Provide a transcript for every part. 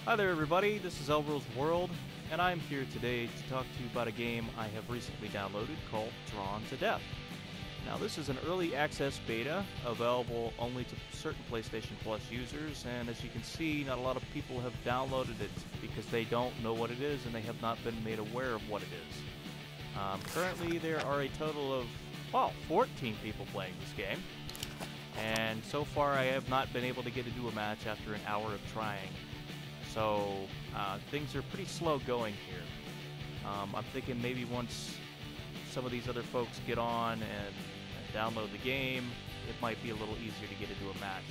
Hi there everybody, this is Elro's World, and I'm here today to talk to you about a game I have recently downloaded called Drawn to Death. Now this is an early access beta, available only to certain PlayStation Plus users, and as you can see, not a lot of people have downloaded it because they don't know what it is and they have not been made aware of what it is. Currently there are a total of, 14 people playing this game, and so far I have not been able to get into a match after an hour of trying. So, things are pretty slow going here. I'm thinking maybe once some of these other folks get on and download the game, it might be a little easier to get into a match.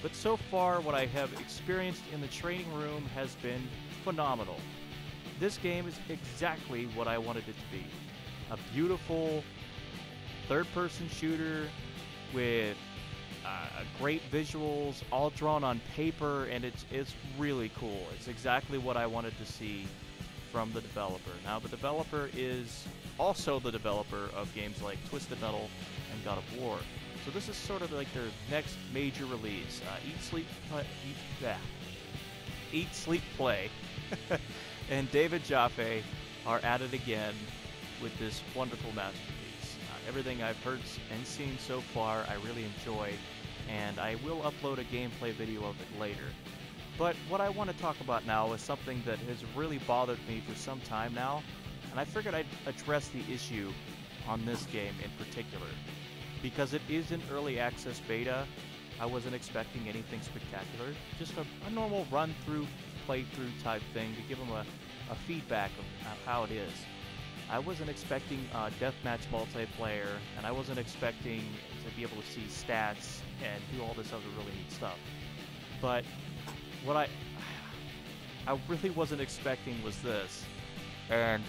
But so far, what I have experienced in the training room has been phenomenal. This game is exactly what I wanted it to be. A beautiful third-person shooter with great visuals, all drawn on paper, and it's really cool. It's exactly what I wanted to see from the developer. Now, the developer is also the developer of games like Twisted Metal and God of War. So this is sort of like their next major release. Eat, Sleep, Play, and David Jaffe are at it again with this wonderful masterpiece. Everything I've heard and seen so far, I really enjoy, and I will upload a gameplay video of it later. But what I want to talk about now is something that has really bothered me for some time now, and I figured I'd address the issue on this game in particular. Because it is an early access beta, I wasn't expecting anything spectacular, just a normal run-through, playthrough type thing to give them a feedback of how it is. I wasn't expecting deathmatch multiplayer, and I wasn't expecting to be able to see stats and do all this other really neat stuff. But what I really wasn't expecting was this. And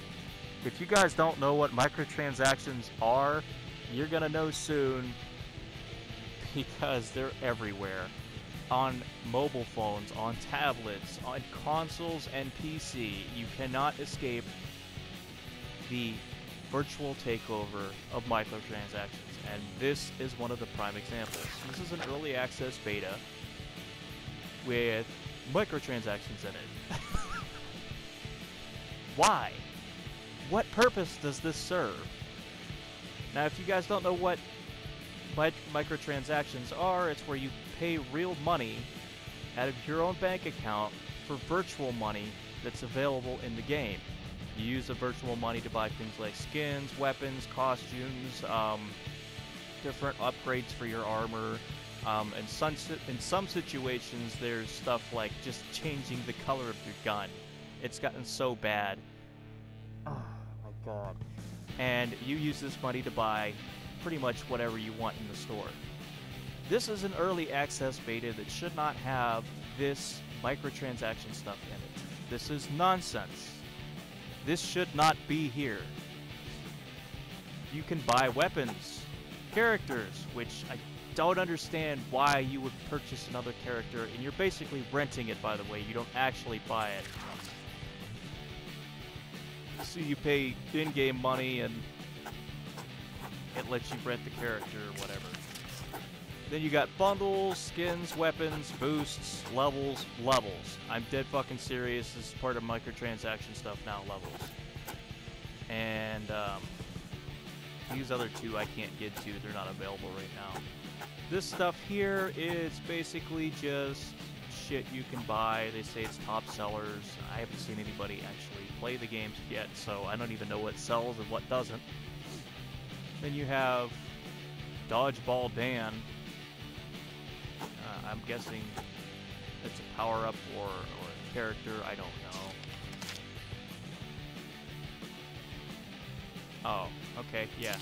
if you guys don't know what microtransactions are, you're gonna know soon, because they're everywhere. On mobile phones, on tablets, on consoles and PC, you cannot escape the virtual takeover of microtransactions, and this is one of the prime examples. This is an early access beta with microtransactions in it. Why? What purpose does this serve? Now, if you guys don't know what microtransactions are, it's where you pay real money out of your own bank account for virtual money that's available in the game. You use the virtual money to buy things like skins, weapons, costumes, different upgrades for your armor, and in some situations there's stuff like just changing the color of your gun. It's gotten so bad. Oh my god. And you use this money to buy pretty much whatever you want in the store. This is an early access beta that should not have this microtransaction stuff in it. This is nonsense. This should not be here. You can buy weapons, characters, which I don't understand why you would purchase another character, and you're basically renting it, by the way. You don't actually buy it. So you pay in-game money, and it lets you rent the character or whatever. Then you got bundles, skins, weapons, boosts, levels. I'm dead fucking serious. This is part of microtransaction stuff now, levels. And these other two I can't get to. They're not available right now. This stuff here is basically just shit you can buy. They say it's top sellers. I haven't seen anybody actually play the games yet, so I don't even know what sells and what doesn't. Then you have Dodgeball Dan. I'm guessing it's a power-up or a character, I don't know. Oh, okay, yeah.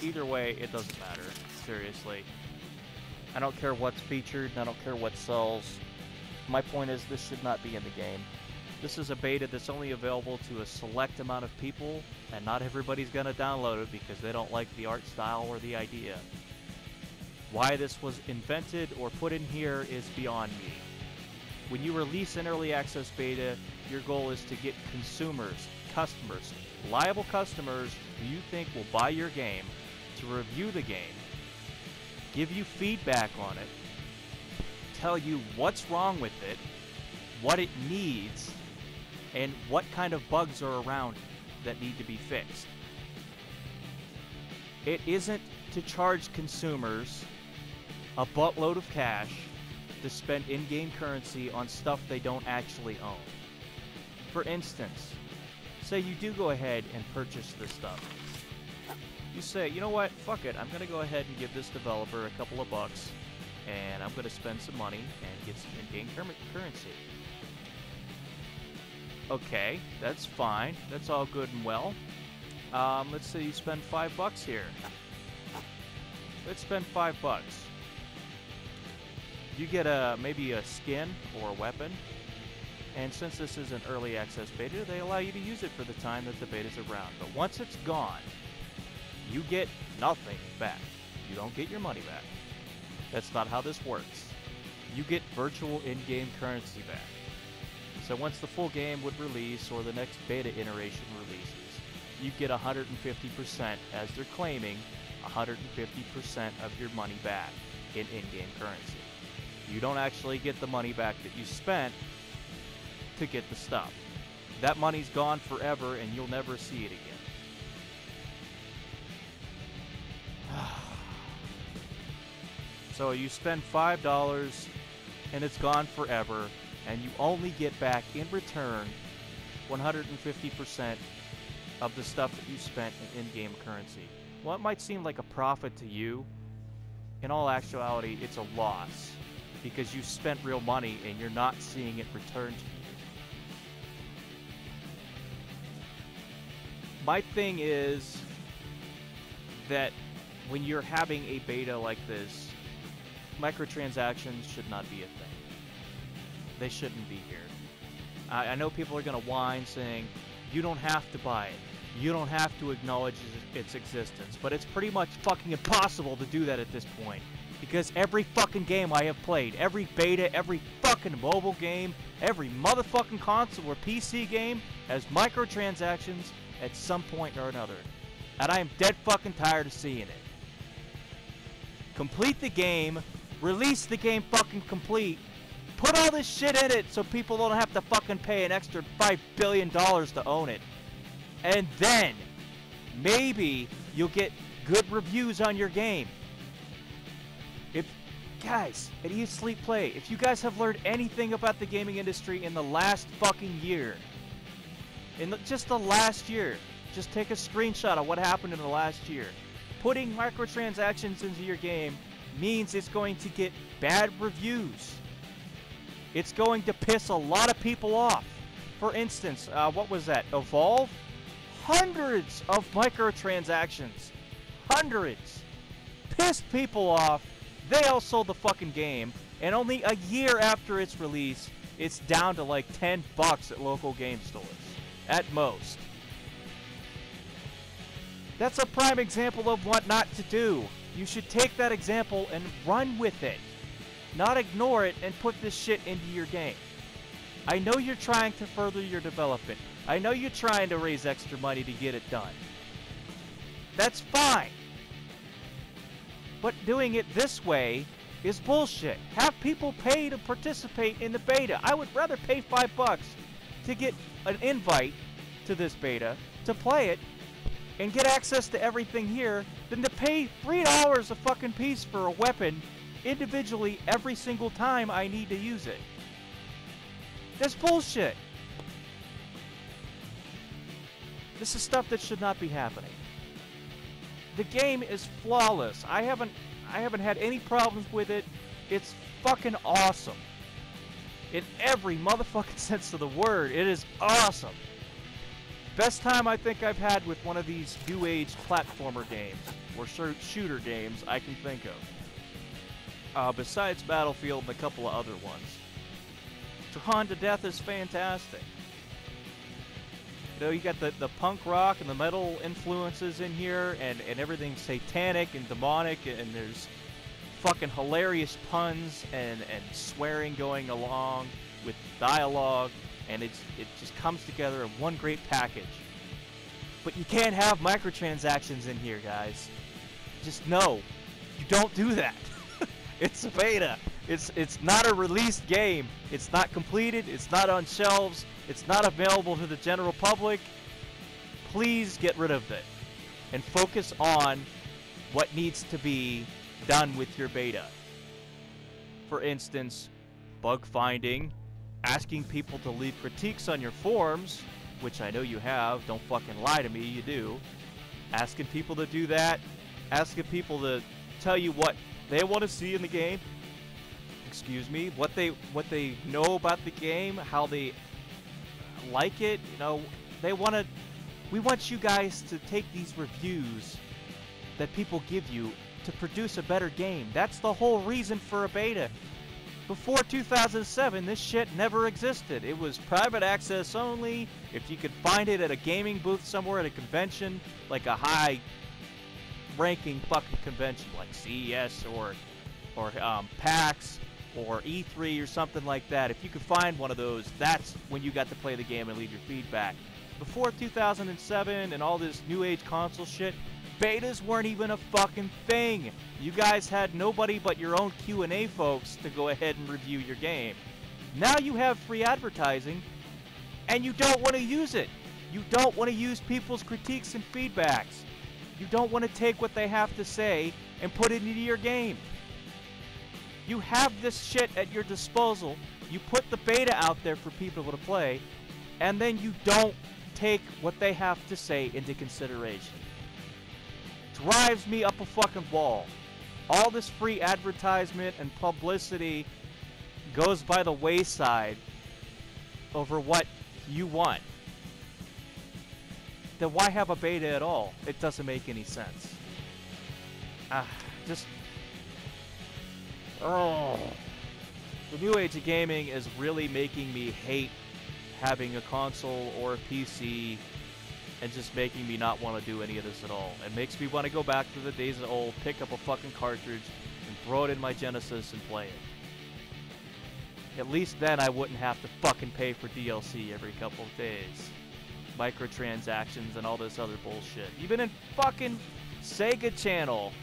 Either way, it doesn't matter. Seriously. I don't care what's featured, and I don't care what sells. My point is, this should not be in the game. This is a beta that's only available to a select amount of people, and not everybody's gonna download it because they don't like the art style or the idea. Why this was invented or put in here is beyond me. When you release an early access beta, your goal is to get consumers, customers, reliable customers who you think will buy your game, to review the game, give you feedback on it, tell you what's wrong with it, what it needs, and what kind of bugs are around that need to be fixed. It isn't to charge consumers a buttload of cash to spend in-game currency on stuff they don't actually own. For instance, say you do go ahead and purchase this stuff. You say, you know what, fuck it, I'm going to go ahead and give this developer a couple of bucks, and I'm going to spend some money and get some in-game currency. Okay, that's fine. That's all good and well. Let's say you spend $5 here. Let's spend $5. You get maybe a skin or a weapon, and since this is an early access beta, they allow you to use it for the time that the beta's around. But once it's gone, you get nothing back. You don't get your money back. That's not how this works. You get virtual in-game currency back. So once the full game would release, or the next beta iteration releases, you get 150%, as they're claiming, 150% of your money back in in-game currency. You don't actually get the money back that you spent to get the stuff. That money's gone forever, and you'll never see it again. So you spend $5, and it's gone forever, and you only get back in return 150% of the stuff that you spent in in-game currency. Well, it might seem like a profit to you. In all actuality, it's a loss, because you spent real money and you're not seeing it returned to you. My thing is that when you're having a beta like this, microtransactions should not be a thing. They shouldn't be here. I know people are going to whine saying, you don't have to buy it. You don't have to acknowledge its existence. But it's pretty much fucking impossible to do that at this point. Because every fucking game I have played, every beta, every fucking mobile game, every motherfucking console or PC game has microtransactions at some point or another. And I am dead fucking tired of seeing it. Complete the game, release the game fucking complete, put all this shit in it so people don't have to fucking pay an extra $5 billion to own it. And then, maybe you'll get good reviews on your game. Guys, at Eat, Sleep, Play, if you guys have learned anything about the gaming industry in the last fucking year, just the last year, just take a screenshot of what happened in the last year. Putting microtransactions into your game means it's going to get bad reviews. It's going to piss a lot of people off. For instance, what was that? Evolve? Hundreds of microtransactions. Hundreds. Pissed people off. They all sold the fucking game, and only a year after its release, it's down to like $10 at local game stores. At most. That's a prime example of what not to do. You should take that example and run with it. Not ignore it and put this shit into your game. I know you're trying to further your development. I know you're trying to raise extra money to get it done. That's fine. But doing it this way is bullshit. Have people pay to participate in the beta. I would rather pay $5 to get an invite to this beta, to play it, and get access to everything here, than to pay $3 a fucking piece for a weapon individually every single time I need to use it. That's bullshit. This is stuff that should not be happening. The game is flawless. I haven't had any problems with it. It's fucking awesome. In every motherfucking sense of the word, it is awesome. Best time I think I've had with one of these new age platformer games, or shooter games I can think of. Besides Battlefield and a couple of other ones. Drawn to Death is fantastic. You know, you got the punk rock and the metal influences in here, and everything's satanic and demonic, and there's fucking hilarious puns and swearing going along with dialogue, and it just comes together in one great package. But you can't have microtransactions in here, guys. Just no, you don't do that. It's a beta. It's not a released game. It's not completed. It's not on shelves. It's not available to the general public. Please get rid of it and focus on what needs to be done with your beta. For instance, bug finding, asking people to leave critiques on your forums, which I know you have. Don't fucking lie to me, you do. Asking people to do that. Asking people to tell you what they want to see in the game. Excuse me. What they know about the game, how they like it. You know, we want you guys to take these reviews that people give you to produce a better game. That's the whole reason for a beta. Before 2007, this shit never existed. It was private access only. If you could find it at a gaming booth somewhere at a convention, like a high-ranking fucking convention like CES or PAX or E3 or something like that, if you could find one of those, that's when you got to play the game and leave your feedback. Before 2007 and all this new age console shit, betas weren't even a fucking thing. You guys had nobody but your own Q&A folks to go ahead and review your game. Now you have free advertising, and you don't want to use it. You don't want to use people's critiques and feedbacks. You don't want to take what they have to say and put it into your game. You have this shit at your disposal. You put the beta out there for people to play, and then you don't take what they have to say into consideration. Drives me up a fucking wall. All this free advertisement and publicity goes by the wayside over what you want. Then why have a beta at all? It doesn't make any sense. The new age of gaming is really making me hate having a console or a PC, and just making me not want to do any of this at all. It makes me want to go back to the days of old, pick up a fucking cartridge, and throw it in my Genesis and play it. At least then I wouldn't have to fucking pay for DLC every couple of days. Microtransactions and all this other bullshit. Even in fucking Sega Channel,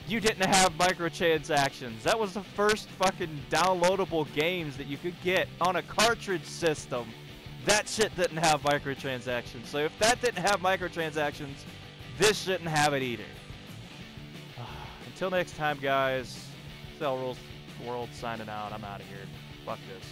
you didn't have microtransactions. That was the first fucking downloadable games that you could get on a cartridge system. That shit didn't have microtransactions. So if that didn't have microtransactions, this shouldn't have it either. Until next time, guys. Cell Rules World signing out. I'm out of here. Fuck this.